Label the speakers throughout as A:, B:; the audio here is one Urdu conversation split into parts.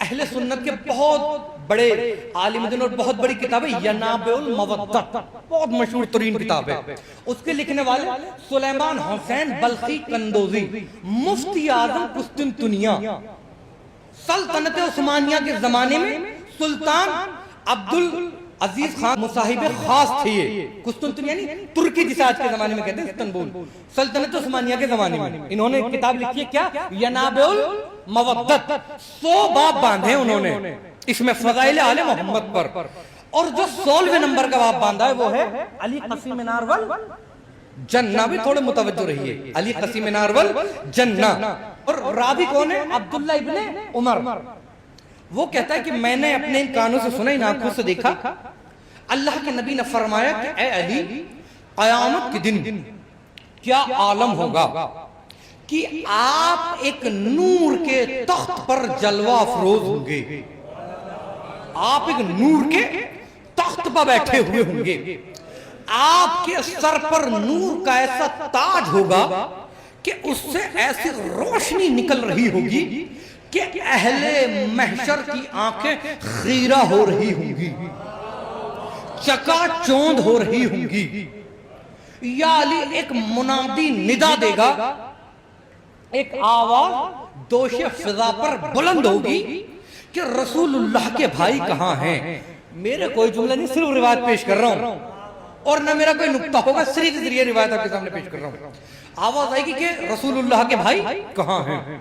A: اہل سنت کے بہت بڑے عالم دین اور بہت بڑی کتاب ہے ینابع المودت، بہت مشہور ترین کتاب ہے. اس کے لکھنے والے سلیمان حسین بلخی قندوزی، مفتی اعظم قسطنطنیہ، سلطنت عثمانیہ کے زمانے میں سلطان عبدالعزیز خان مصاحب خاص تھے. یہ قسطنطنیہ یعنی ترکی جسے آج کے زمانے میں کہتے ہیں استنبول، سلطنت عثمانیہ کے زمانے میں انہوں نے کتاب لکھی ہے کیا؟ ینابع المودت. 100 باب باندھے انہوں نے اس میں فضائل آل محمد پر، اور جو 16ویں نمبر کا باب باندھا ہے وہ ہے علی قصی منار والجنہ. بھی تھوڑے متوجہ رہیے، علی قصی منار والجنہ. اور راوی کون ہے؟ عبداللہ ابن عمر. وہ کہتا ہے کہ میں نے اپنے ان کانوں سے سنا، ان آنکھوں سے دیکھا، اللہ کے نبی نے فرمایا کہ اے علی، قیامت کے دن کیا عالم ہوگا کہ آپ ایک نور کے تخت پر جلوہ افروز ہوں گے. آپ ایک نور کے تخت پر بیٹھے ہوئے ہوں گے، آپ کے سر پر نور کا ایسا تاج ہوگا کہ اس سے ایسی روشنی نکل رہی ہوگی کہ اہل محشر کی آنکھیں خیرہ ہو رہی ہوں گی، چکا چوند ہو رہی ہوں گی. یا علی، ایک منادی ندا دے گا، ایک آواز دوش فضا پر بلند ہوگی کہ رسول اللہ کے بھائی کہاں ہیں. میرے کوئی جملہ نہیں، صرف روایت پیش کر رہا ہوں، اور نہ میرا کوئی نقطہ ہوگا، صرف اس لیے روایت آپ کے سامنے پیش کر رہا ہوں. آواز آئے گی کہ رسول اللہ کے بھائی کہاں ہیں.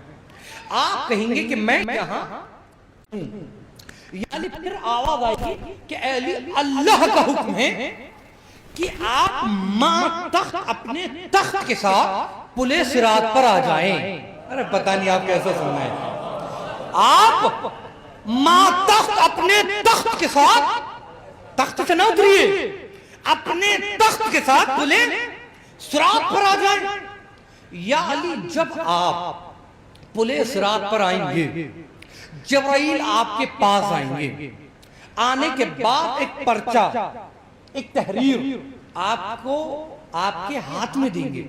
A: آپ کہیں گے کہ میں یہاں ہوں. یعنی پھر آواز آئے گی کہ اے علی، اللہ کا حکم ہے کہ آپ ماں تخت اپنے تخت کے ساتھ پلے صراط پر آ جائیں. ارے پتہ نہیں آپ کیسا سننا ہے. آپ ماں تخت اپنے تخت کے ساتھ، تخت سے نہ اتریے، اپنے تخت کے ساتھ پلے صراط پر آ جائیں. یا علی، جب آپ پلے صراط پر آئیں گے، جبرائیل آپ کے پاس آئیں گے. آنے کے بعد ایک پرچہ، ایک تحریر آپ کو آپ کے ہاتھ میں دیں گے.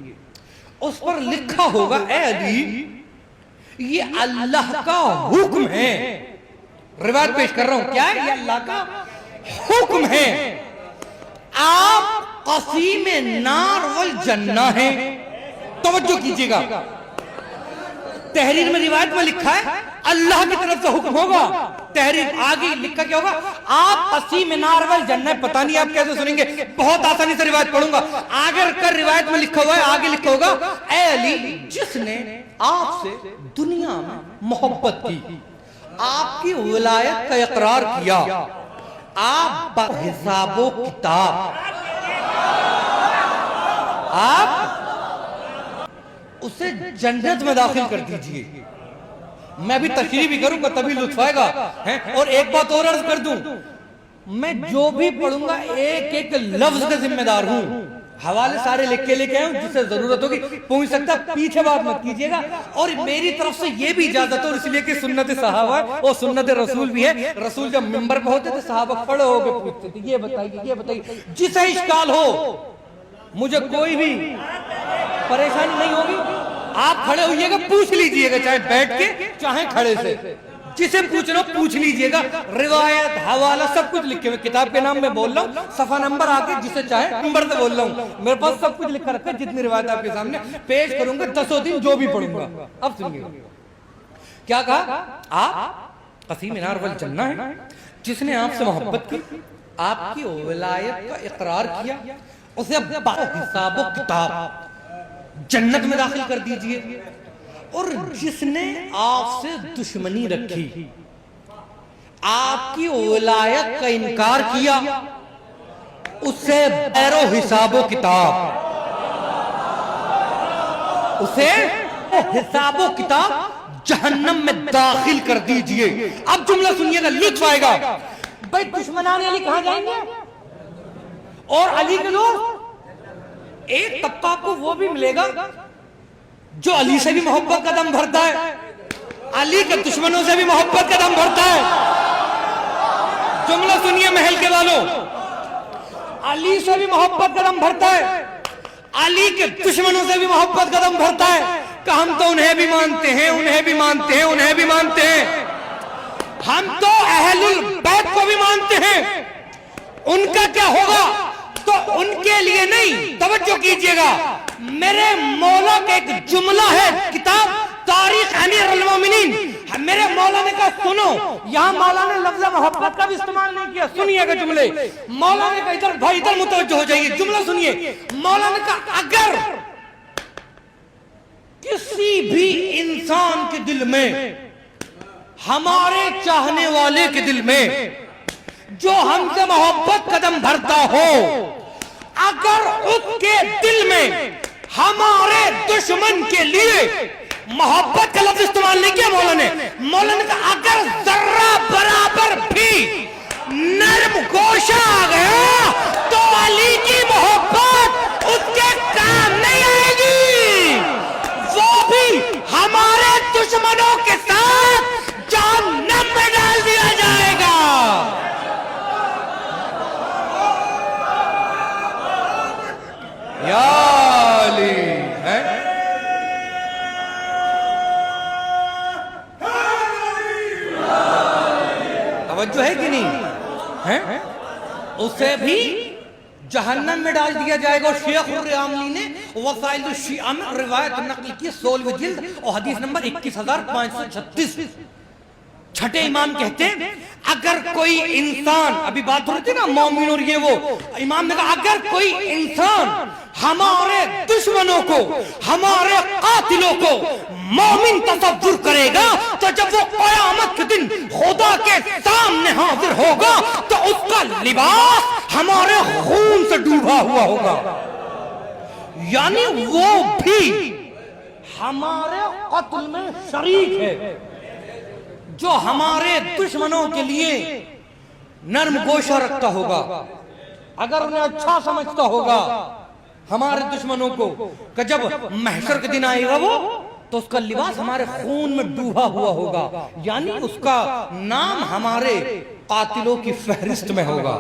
A: اس پر لکھا ہوگا اے علی، یہ اللہ کا حکم ہے. روایت پیش کر رہا ہوں، کیا ہے؟ یہ اللہ کا حکم ہے. آپ قصیم نار والجنہ ہیں. توجہ کیجئے گا، تحریر میں روایت میں لکھا ہے اللہ کی طرف سے حکم ہوگا. تحریر آگے لکھا کیا ہوگا؟ آپ قصیم نار والجنہ. پتہ نہیں آپ کیسے سنیں گے، بہت آسانی سے روایت پڑھوں گا. آگر کر روایت میں لکھا ہوا ہے، آگے لکھا ہوگا اے علی، جس نے آپ سے دنیا میں محبت کی، آپ کی ولایت کا اقرار کیا، آپ بحساب و کتاب آپ اسے جنت میں داخل کر دیجئے. میں بھی تشریح بھی کروں گا تبھی لطف آئے گا. اور ایک بات اور عرض کر دوں، میں جو بھی پڑھوں گا ایک ایک لفظ کا ذمہ دار ہوں. حوالے سارے لکھ کے لے کے آئے ہوں، جس سے ضرورت ہوگی پہنچ سکتا، پیچھے بات مت کیجئے گا. اور میری طرف سے یہ بھی اجازت ہو، اس لیے کہ سنت صحابہ ہے اور سنت رسول بھی ہے. رسول جب منبر پہ ہوتے تھے صحابہ کھڑے ہو کے پوچھتے تھے یہ بتائیے یہ بتائیے. جسے اشکال ہو، مجھے کوئی بھی پریشانی نہیں ہوگی، آپ کھڑے ہوئیے گا، پوچھ لیجئے گا، چاہے بیٹھ کے چاہے کھڑے سے. جسے پوچھنا پوچھ لیجئے گا. روایت حوالہ سب کچھ لکھے ہوئے، کتاب کے نام میں بول رہا ہوں، صفحہ نمبر آگے جسے چاہے نمبر سے بول رہا ہوں. میرے پاس سب کچھ لکھا رکھا ہے، جتنی روایت آپ کے سامنے پیش کروں گا 10 دن جو بھی پڑھوں گا. اب سنیے کیا کہا؟ آپ قصیم نار والجنہ ہیں، جس نے آپ سے محبت کی، آپ کی ولایت کا اقرار کیا، اسے حساب و کتاب جنت میں داخل کر دیجئے. اور جس نے آپ سے دشمنی رکھی، آپ کی ولایت کا انکار کیا، اسے بغیر حساب و کتاب، اسے حساب و کتاب جہنم میں داخل کر دیجئے. اب جملہ سنیے گا، لطف آئے گا. بھئی دشمنان علی کہاں جائیں گے؟ اور علی کے لوگ، ایک طبقہ کو وہ بھی ملے گا جو علی سے بھی محبت کا دم بھرتا ہے، علی کے دشمنوں سے بھی محبت کا دم بھرتا ہے. جملہ سنیے محل کے والوں، علی سے بھی محبت کا دم بھرتا ہے، علی کے دشمنوں سے بھی محبت کا دم بھرتا ہے. کہ ہم تو انہیں بھی مانتے ہیں، انہیں بھی مانتے ہیں، انہیں بھی مانتے ہیں. ہم تو اہل البیت کو بھی مانتے ہیں. ان کا کیا ہوگا تو ان کے لیے نہیں. توجہ کیجئے گا, میرے مولا کا ایک جملہ ہے کتاب تاریخ امیر المومنین. میرے مولا نے کہا سنو, یہاں مولا نے لفظ محبت کا بھی استعمال نہیں کیا. سنیے گا جملے. مولا نے کہا ادھر بھائی ادھر متوجہ ہو جائیے, جملہ سنیے. مولا نے کہا اگر کسی بھی انسان کے دل میں, ہمارے چاہنے والے کے دل میں جو ہم سے محبت قدم بھرتا ہو, اگر اس کے دل میں ہمارے دشمن کے لیے محبت کا لفظ استعمال نہیں کیا مولا نے. مولا نے کہا اگر ذرہ برابر بھی نرم گوشہ آ گیا تو علی کی محبت اس کے کام نہیں آئے گی. وہ بھی ہمارے دشمنوں کے ساتھ جہنم میں ڈال دیا جائے گا. یا علی ہے. توجہ ہے کہ نہیں؟ اسے بھی جہنم میں ڈال دیا جائے گا. شیخ الرعاملی نے وسائل الشیعہ میں روایت نقل کی 16 جلد اور حدیث نمبر 21536. چھٹے امام کہتے ہیں اگر کوئی انسان, ابھی بات ہو رہی تھی نا مومن اور یہ وہ, امام نے کہا اگر کوئی انسان ہمارے دشمنوں کو, ہمارے قاتلوں کو مومن تصور کرے گا تو جب وہ قیامت کے دن خدا کے سامنے حاضر ہوگا تو اس کا لباس ہمارے خون سے ڈوبا ہوا ہوگا. یعنی وہ بھی ہمارے قتل میں شریک ہے جو ہمارے دشمنوں کے لیے نرم گوشہ رکھتا ہوگا, اگر انہیں اچھا سمجھتا ہوگا ہمارے دشمنوں کو کہ جب محشر کے دن آئے گا وہ تو اس کا لباس ہمارے خون میں ڈوبا ہوا ہوگا, یعنی اس کا نام ہمارے قاتلوں کی فہرست میں ہوگا.